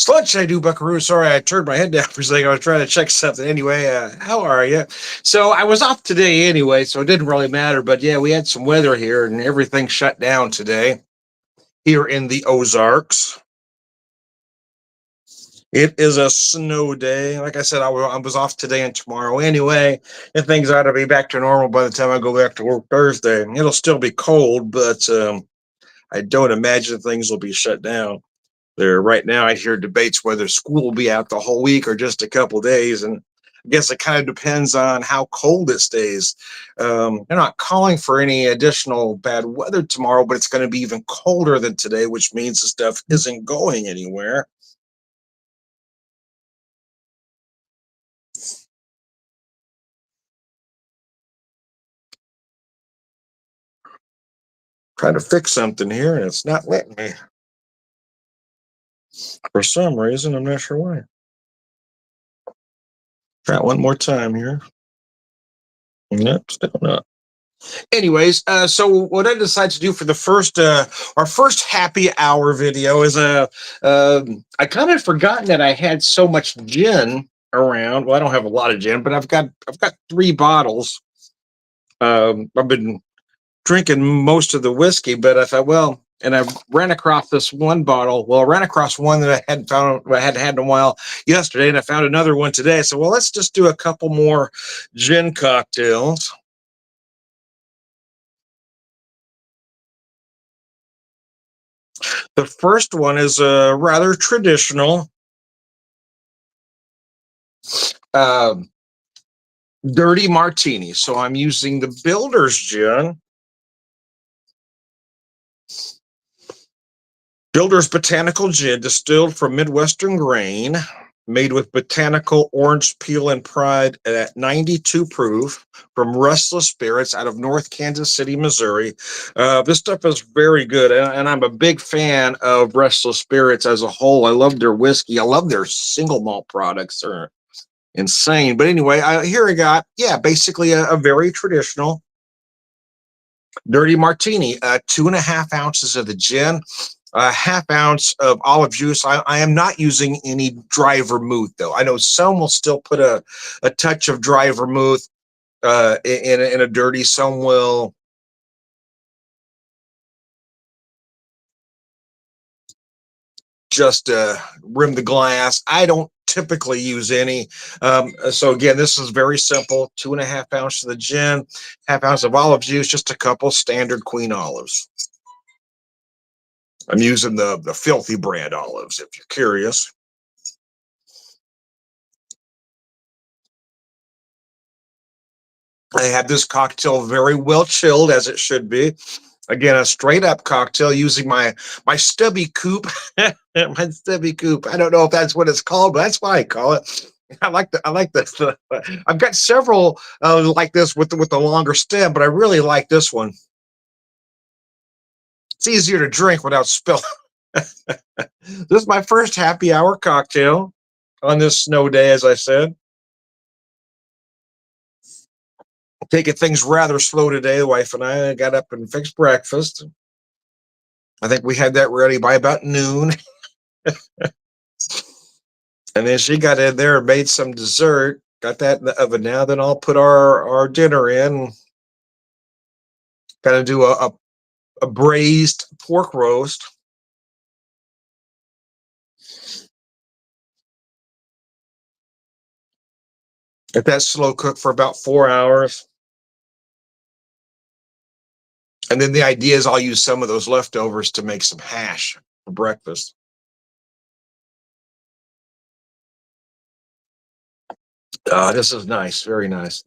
Sludge, I do, Buckaroo. Sorry, I turned my head down for a second. I was trying to check something. Anyway, how are you? So I was off today anyway, so it didn't really matter. But yeah, we had some weather here and everything shut down today here in the Ozarks. It is a snow day. Like I said, I was off today and tomorrow anyway, and things ought to be back to normal by the time I go back to work Thursday. It'll still be cold, but I don't imagine things will be shut down. There right now, I hear debates whether school will be out the whole week or just a couple days, and I guess it kind of depends on how cold it stays. They're not calling for any additional bad weather tomorrow, but it's going to be even colder than today, which means the stuff isn't going anywhere. Trying to fix something here, and it's not letting me for some reason. I'm not sure why. Try it one more time here. Nope, still not. Anyways, so what I decided to do for the first our first happy hour video is I kind of forgotten that I had so much gin around. Well, I don't have a lot of gin, but I've got 3 bottles. I've been drinking most of the whiskey, but I thought, well, and I ran across this one bottle. Well, I ran across one that I hadn't had in a while yesterday, and I found another one today. So, well, let's just do a couple more gin cocktails. The first one is a rather traditional uh, dirty martini. So I'm using the Builder's Gin. Builder's Botanical Gin, distilled from Midwestern grain, made with botanical orange peel and pride at 92 proof from Restless Spirits out of North Kansas City, Missouri. This stuff is very good, and I'm a big fan of Restless Spirits as a whole. I love their whiskey. I love their single malt products. They're insane. But anyway, here I got, yeah, basically a very traditional dirty martini, 2.5 ounces of the gin, a half ounce of olive juice. I am not using any dry vermouth, though. I know some will still put a touch of dry vermouth in a dirty. Some will just rim the glass. I don't typically use any. So again, this is very simple. 2.5 ounces of the gin, half ounce of olive juice, just a couple standard Queen olives. I'm using the Filthy brand olives, if you're curious. I had this cocktail very well chilled, as it should be. Again, a straight up cocktail using my stubby coupe. My stubby coupe. I don't know if that's what it's called, but that's what I call it. I like this. I've got several like this with the longer stem, but I really like this one. It's easier to drink without spilling. This is my first happy hour cocktail on this snow day, as I said. Taking things rather slow today. The wife and I got up and fixed breakfast. I think we had that ready by about noon. And then she got in there and made some dessert. Got that in the oven now. Then I'll put our dinner in. Got to do a braised pork roast. Let that slow cook for about 4 hours. And then the idea is I'll use some of those leftovers to make some hash for breakfast. This is nice, very nice.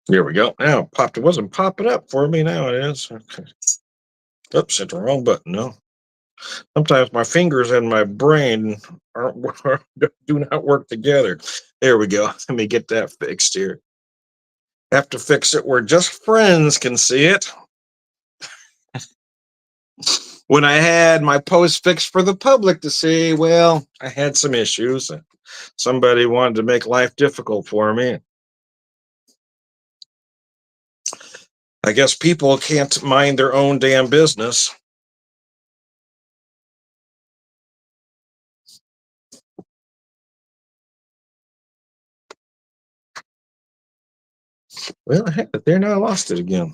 Here we go. Now popped. It wasn't popping up for me. Now it is. Okay. Oops, hit the wrong button. No. Sometimes my fingers and my brain aren't do not work together. There we go. Let me get that fixed here. Have to fix it where just friends can see it. When I had my post fixed for the public to see, well, I had some issues. Somebody wanted to make life difficult for me. I guess people can't mind their own damn business. Well, I had it there. Now I lost it again.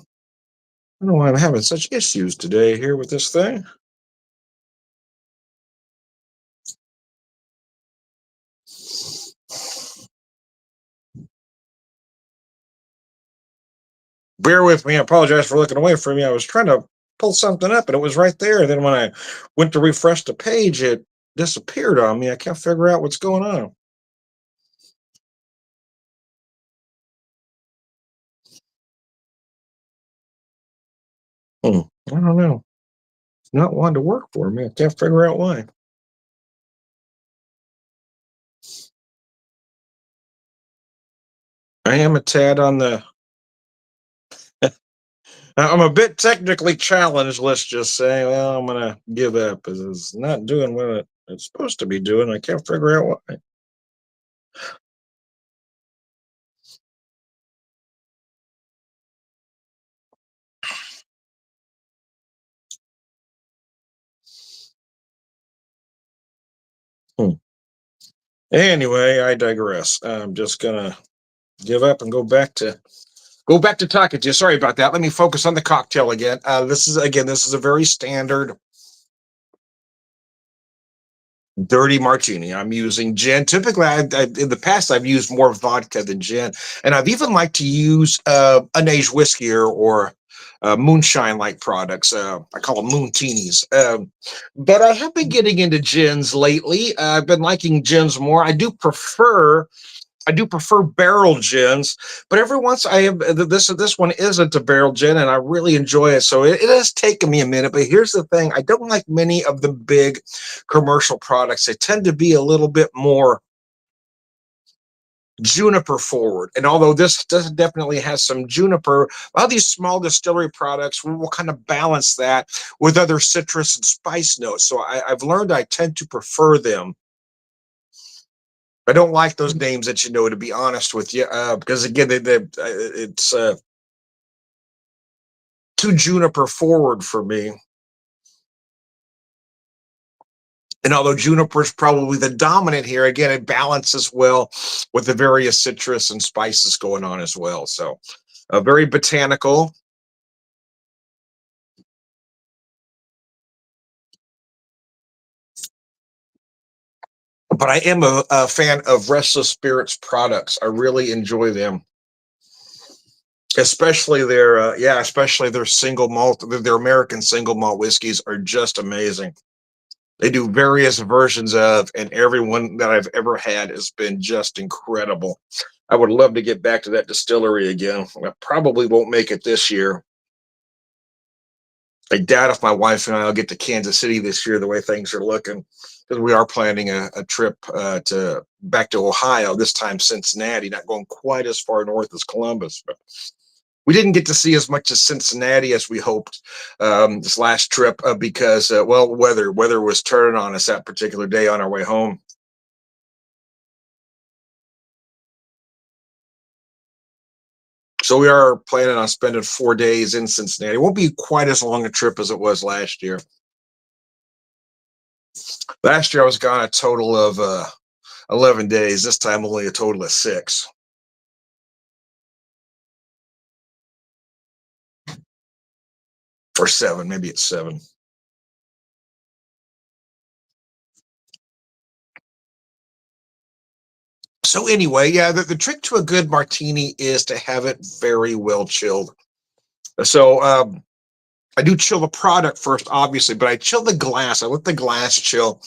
I don't know why I'm having such issues today here with this thing. Bear with me. I apologize for looking away from you. I was trying to pull something up and it was right there. And then when I went to refresh the page, it disappeared on me. I can't figure out what's going on. Hmm. I don't know. It's not wanting to work for me. I can't figure out why. I am a tad on the. I'm a bit technically challenged, let's just say. Well, I'm going to give up because it's not doing what it's supposed to be doing. I can't figure out why. Hmm. Anyway, I digress. I'm just going to give up and go back to talking to you. Sorry about that. Let me focus on the cocktail again. This is a very standard dirty martini. I'm using gin. Typically, in the past I've used more vodka than gin, and I've even liked to use an aged whiskey or moonshine like products. I call them moontinis. But I have been getting into gins lately. I've been liking gins more. I do prefer barrel gins, but every once I have this one isn't a barrel gin, and I really enjoy it. So it has taken me a minute. But here's the thing: I don't like many of the big commercial products. They tend to be a little bit more juniper forward. And although this does definitely has some juniper, a lot of these small distillery products will kind of balance that with other citrus and spice notes. So I've learned I tend to prefer them. I don't like those names that you know, to be honest with you, because again, it's too juniper forward for me. And although juniper is probably the dominant here, again, it balances well with the various citrus and spices going on as well. So, very botanical. But I am a fan of Restless Spirits products. I really enjoy them, especially their single malt, their American single malt whiskeys are just amazing. They do various versions of, and every one that I've ever had has been just incredible. I would love to get back to that distillery again. I probably won't make it this year. I doubt if my wife and I will get to Kansas City this year, the way things are looking, because we are planning a trip to back to Ohio, this time Cincinnati, not going quite as far north as Columbus. But we didn't get to see as much of Cincinnati as we hoped this last trip because, well, weather was turning on us that particular day on our way home. So we are planning on spending 4 days in Cincinnati. It won't be quite as long a trip as it was last year. Last year I was gone a total of 11 days. This time only a total of 6 or 7. Maybe it's 7. So anyway, yeah, the trick to a good martini is to have it very well chilled. So I do chill the product first, obviously, but I chill the glass. I let the glass chill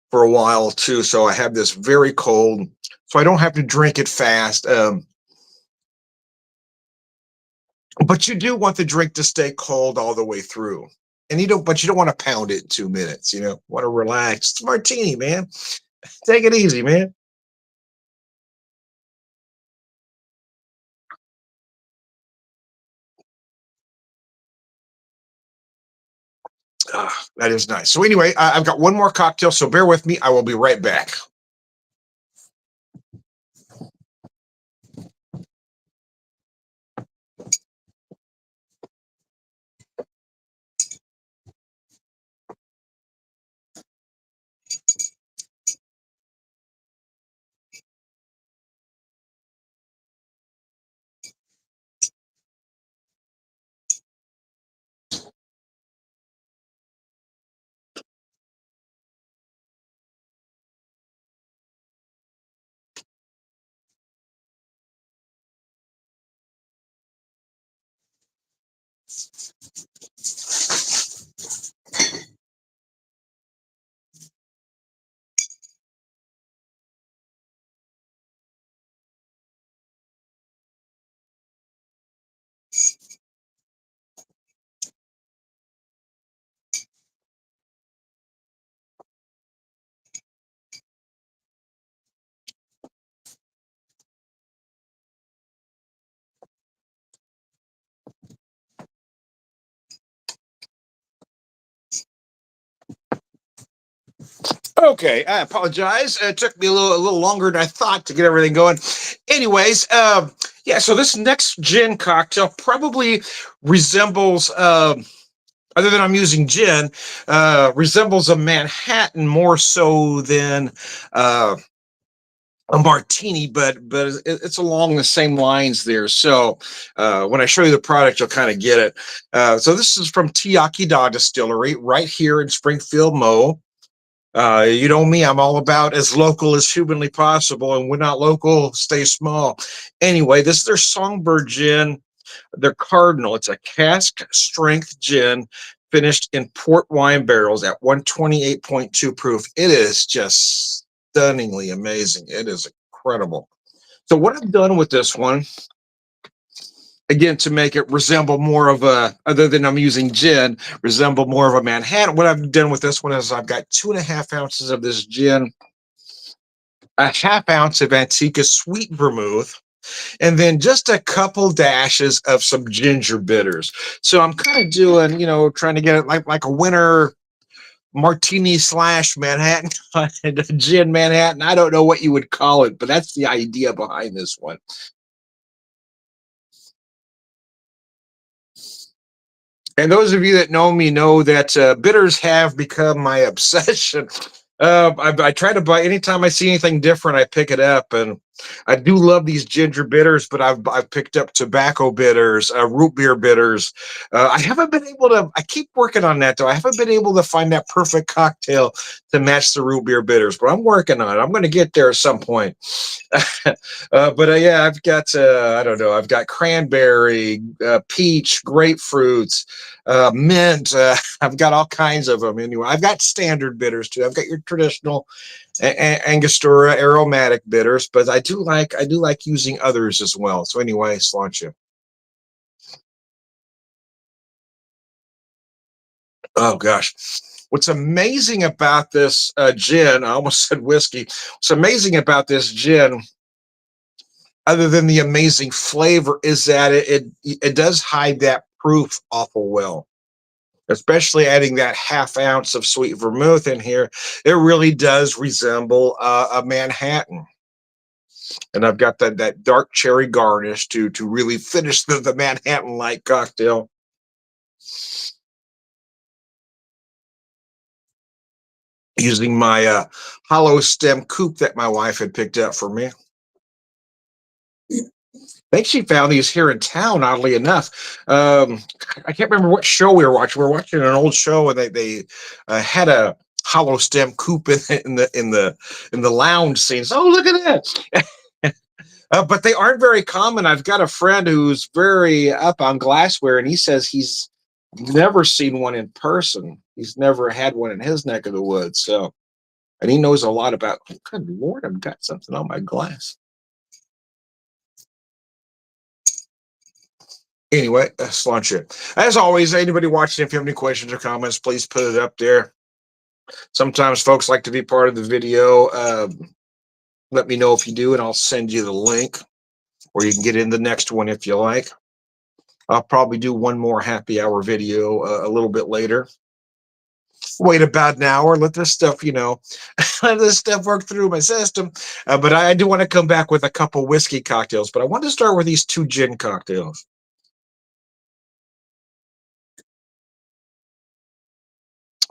for a while too. So I have this very cold, so I don't have to drink it fast. But you do want the drink to stay cold all the way through. But you don't want to pound it in 2 minutes. Want to relax. It's a martini, man. Take it easy, man. Ah, that is nice. So anyway, I've got one more cocktail, so bear with me. I will be right back. Okay, I apologize. It took me a little longer than I thought to get everything going. Anyways, yeah. So this next gin cocktail probably resembles, other than I'm using gin, resembles a Manhattan more so than uh, a martini, but it's along the same lines there. So when I show you the product, you'll kind of get it. So this is from Tiakida Distillery, right here in Springfield, Mo. You know me, I'm all about as local as humanly possible, and when not local, stay small. Anyway, this is their Songbird gin, their Cardinal. It's a cask strength gin finished in port wine barrels at 128.2 proof. It is just stunningly amazing. It is incredible. So, what I've done with this one, again, to make it resemble more of a, other than I'm using gin, resemble more of a Manhattan, what I've done with this one is I've got 2.5 ounces of this gin, a half ounce of Antica sweet vermouth, and then just a couple dashes of some ginger bitters. So I'm kind of doing, trying to get it like a winter martini slash Manhattan, gin Manhattan. I don't know what you would call it, but that's the idea behind this one. And those of you that know me know that bitters have become my obsession. I try to buy anytime I see anything different, I pick it up, and I do love these ginger bitters. But I've picked up tobacco bitters, root beer bitters. I haven't been able to. I keep working on that though. I haven't been able to find that perfect cocktail to match the root beer bitters, but I'm working on it. I'm going to get there at some point. But yeah, I've got I don't know. I've got cranberry, peach, grapefruits, mint. I've got all kinds of them. Anyway, I've got standard bitters too. I've got your traditional Angostura aromatic bitters, but I do like using others as well. So anyway, Sláinte. Oh gosh. What's amazing about this gin, I almost said whiskey. What's amazing about this gin, other than the amazing flavor, is that it does hide that proof awful well. Especially adding that half ounce of sweet vermouth in here, it really does resemble a Manhattan. And I've got that dark cherry garnish to really finish the Manhattan like cocktail. Using my hollow stem coupe that my wife had picked up for me. I think she found these here in town, oddly enough. I can't remember what show we were watching. We were watching an old show, and they had a hollow stem coupe in the lounge scenes. Oh, look at that! But they aren't very common. I've got a friend who's very up on glassware, and he says he's never seen one in person. He's never had one in his neck of the woods. So, and he knows a lot about. Oh, good Lord, I've got something on my glass. Anyway, let's launch it. As always, anybody watching, if you have any questions or comments, please put it up there. Sometimes folks like to be part of the video. Let me know if you do, and I'll send you the link, or you can get in the next one if you like. I'll probably do one more happy hour video a little bit later. Wait about an hour, let this stuff, let this stuff work through my system. But I do want to come back with a couple whiskey cocktails, but I want to start with these two gin cocktails.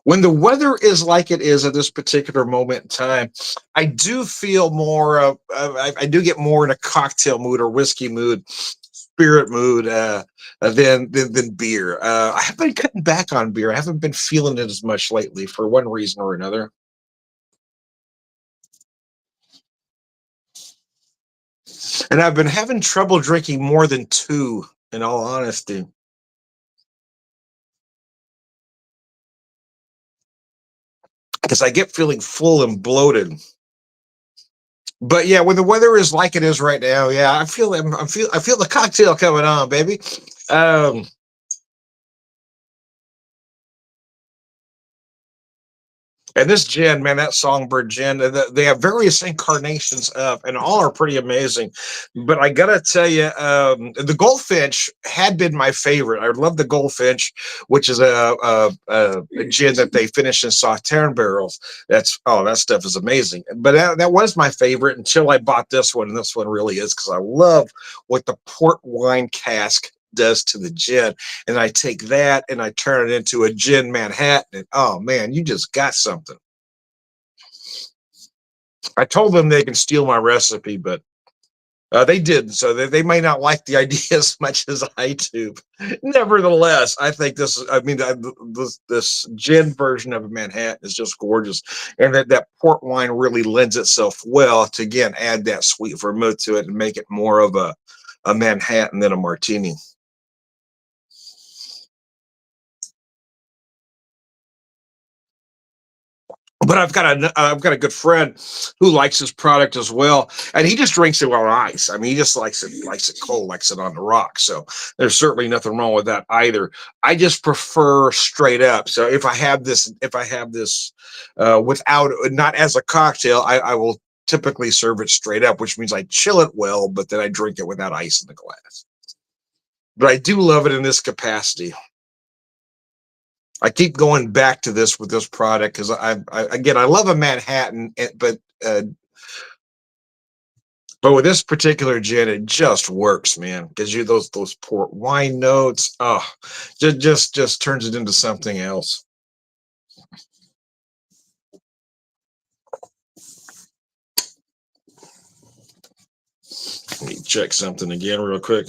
When the weather is like it is at this particular moment in time, I do feel more of, I do get more in a cocktail mood or whiskey mood, spirit mood, than beer. I have been cutting back on beer. I haven't been feeling it as much lately for one reason or another. And I've been having trouble drinking more than two, in all honesty. because I get feeling full and bloated. But yeah, when the weather is like it is right now, yeah, I feel the cocktail coming on, baby. Um, And this gin, man, that Songbird gin, they have various incarnations of, and all are pretty amazing. But I gotta tell you, the Goldfinch had been my favorite. I love the Goldfinch, which is a gin that they finish in Sauterne barrels. That stuff is amazing. But that was my favorite until I bought this one, and this one really is because I love what the port wine cask does to the gin, and I take that and I turn it into a gin Manhattan. And oh man, you just got something. I told them they can steal my recipe, but they didn't. So they may not like the idea as much as I do. Nevertheless, I think this gin version of a Manhattan is just gorgeous, and that port wine really lends itself well to again add that sweet vermouth to it and make it more of a Manhattan than a martini. But I've got a good friend who likes this product as well, and he just drinks it on ice. I mean, he just likes it cold, likes it on the rock. So there's certainly nothing wrong with that either. I just prefer straight up. So if I have this without not as a cocktail, I will typically serve it straight up, which means I chill it well, but then I drink it without ice in the glass. But I do love it in this capacity. I keep going back to this with this product because I love a Manhattan, but with this particular gin, it just works, man. Gives you those port wine notes. Oh, just turns it into something else. Let me check something again real quick.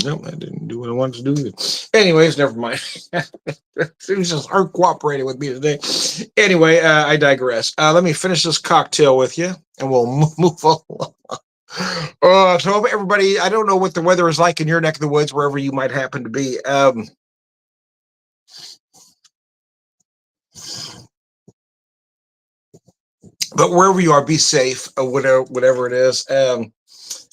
Nope, I didn't do what I wanted to do. Anyways, never mind. It was just her cooperating with me today. Anyway, I digress. Let me finish this cocktail with you, and we'll move along. So everybody, I don't know what the weather is like in your neck of the woods, wherever you might happen to be. But wherever you are, be safe, whatever it is.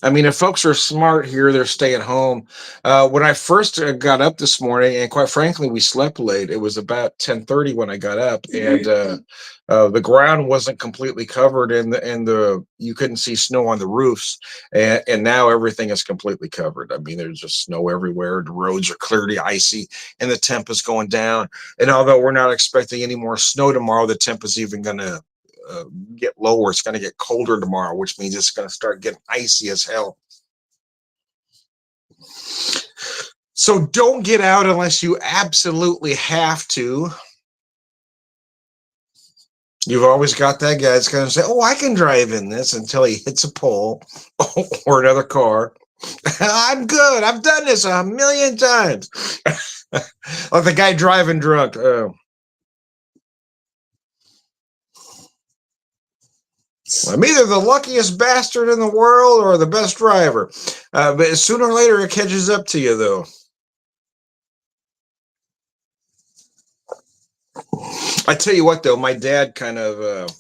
I mean, if folks are smart here, they're staying home. When I first got up this morning, and quite frankly, we slept late. It was about 10:30 when I got up, and the ground wasn't completely covered, and the you couldn't see snow on the roofs, and now everything is completely covered. I mean, there's just snow everywhere. The roads are clearly icy, and the temp is going down. And although we're not expecting any more snow tomorrow, the temp is even going to uh, get lower. It's going to get colder tomorrow, which means it's going to start getting icy as hell. So don't get out unless you absolutely have to. You've always got that guy that's going to say, "Oh, I can drive in this," until he hits a pole or another car. I'm good. I've done this a million times. Like the guy driving drunk. I'm either the luckiest bastard in the world or the best driver. But sooner or later, it catches up to you, though. I tell you what, though, my dad kind of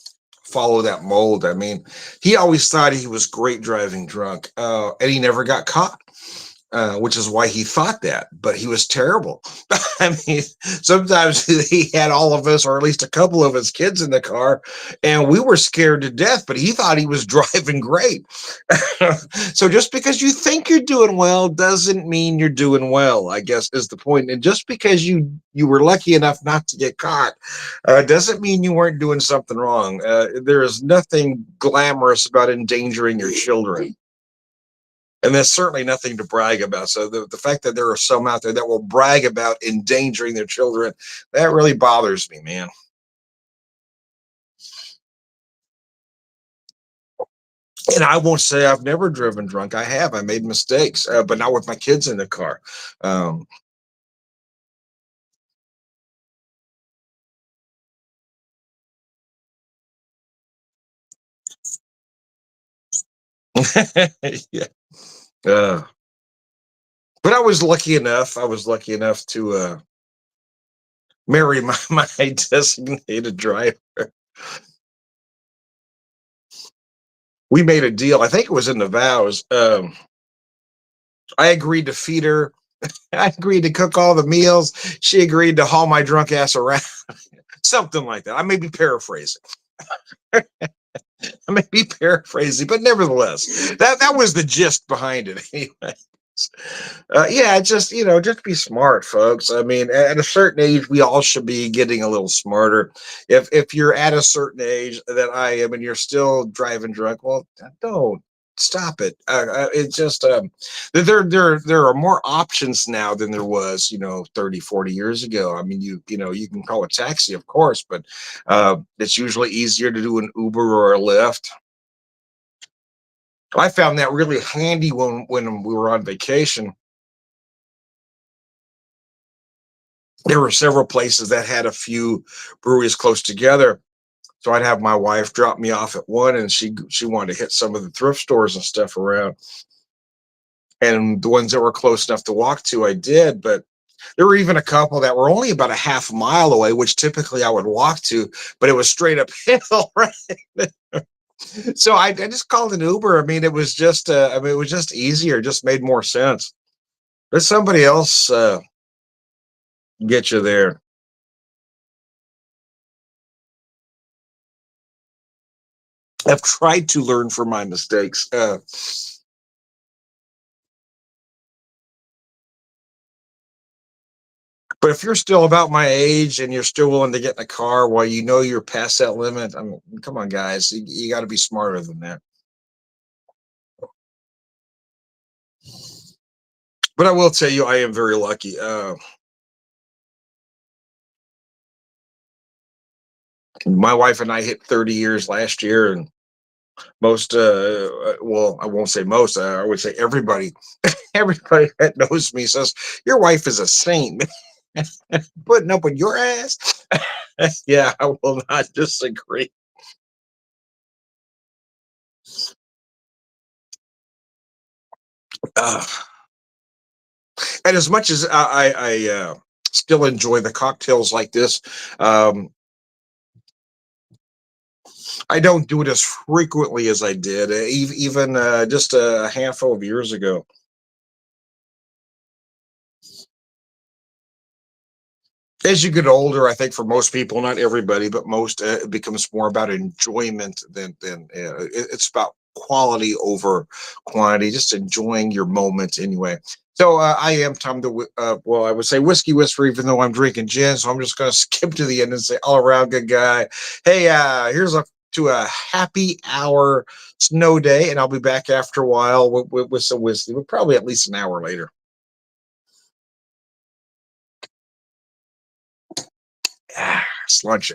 followed that mold. I mean, he always thought he was great driving drunk, and he never got caught. Which is why he thought that, but he was terrible. I mean, sometimes he had all of us, or at least a couple of his kids in the car, and we were scared to death, but he thought he was driving great. So just because you think you're doing well doesn't mean you're doing well, I guess is the point. And just because you were lucky enough not to get caught doesn't mean you weren't doing something wrong. There is nothing glamorous about endangering your children, and there's certainly nothing to brag about. So the fact that there are some out there that will brag about endangering their children, that really bothers me, man. And I won't say I've never driven drunk. I have. I made mistakes, but not with my kids in the car. Um, yeah. Uh, but I was lucky enough. I was lucky enough to marry my designated driver. We made a deal. I think it was in the vows. I agreed to feed her. I agreed to cook all the meals. She agreed to haul my drunk ass around. Something like that. I may be paraphrasing. I may be paraphrasing, but nevertheless, that was the gist behind it. Anyway. Yeah, just just be smart, folks. I mean, at a certain age, we all should be getting a little smarter. If you're at a certain age that I am, and you're still driving drunk, well, don't stop it. It's just there are more options now than there was 30, 40 years ago. I mean, you can call a taxi, of course, but it's usually easier to do an Uber or a Lyft. I found that really handy when we were on vacation. There were several places that had a few breweries close together. So I'd have my wife drop me off at one, and she wanted to hit some of the thrift stores and stuff around. And the ones that were close enough to walk to, I did. But there were even a couple that were only about a half mile away, which typically I would walk to, but it was straight uphill, right? So I just called an Uber. I mean, it was just it was just easier, just made more sense. Let somebody else get you there. I've tried to learn from my mistakes. But if you're still about my age and you're still willing to get in a car while you know you're past that limit, I mean, come on, guys, you got to be smarter than that. But I will tell you, I am very lucky. My wife and I hit 30 years last year, and most, well, I won't say most, I would say everybody, everybody that knows me says your wife is a saint, putting up with your ass. Yeah, I will not disagree. Uh, and as much as I still enjoy the cocktails like this, um, I don't do it as frequently as I did, even just a handful of years ago. As you get older, I think for most people, not everybody, but most, it becomes more about enjoyment than it's about quality over quantity. Just enjoying your moment anyway. So I am Tom the well, I would say whiskey whisper, even though I'm drinking gin. So I'm just going to skip to the end and say all around good guy. Hey, here's a to a happy hour snow day, and I'll be back after a while with some whiskey, but probably at least an hour later. Ah, it's lunch.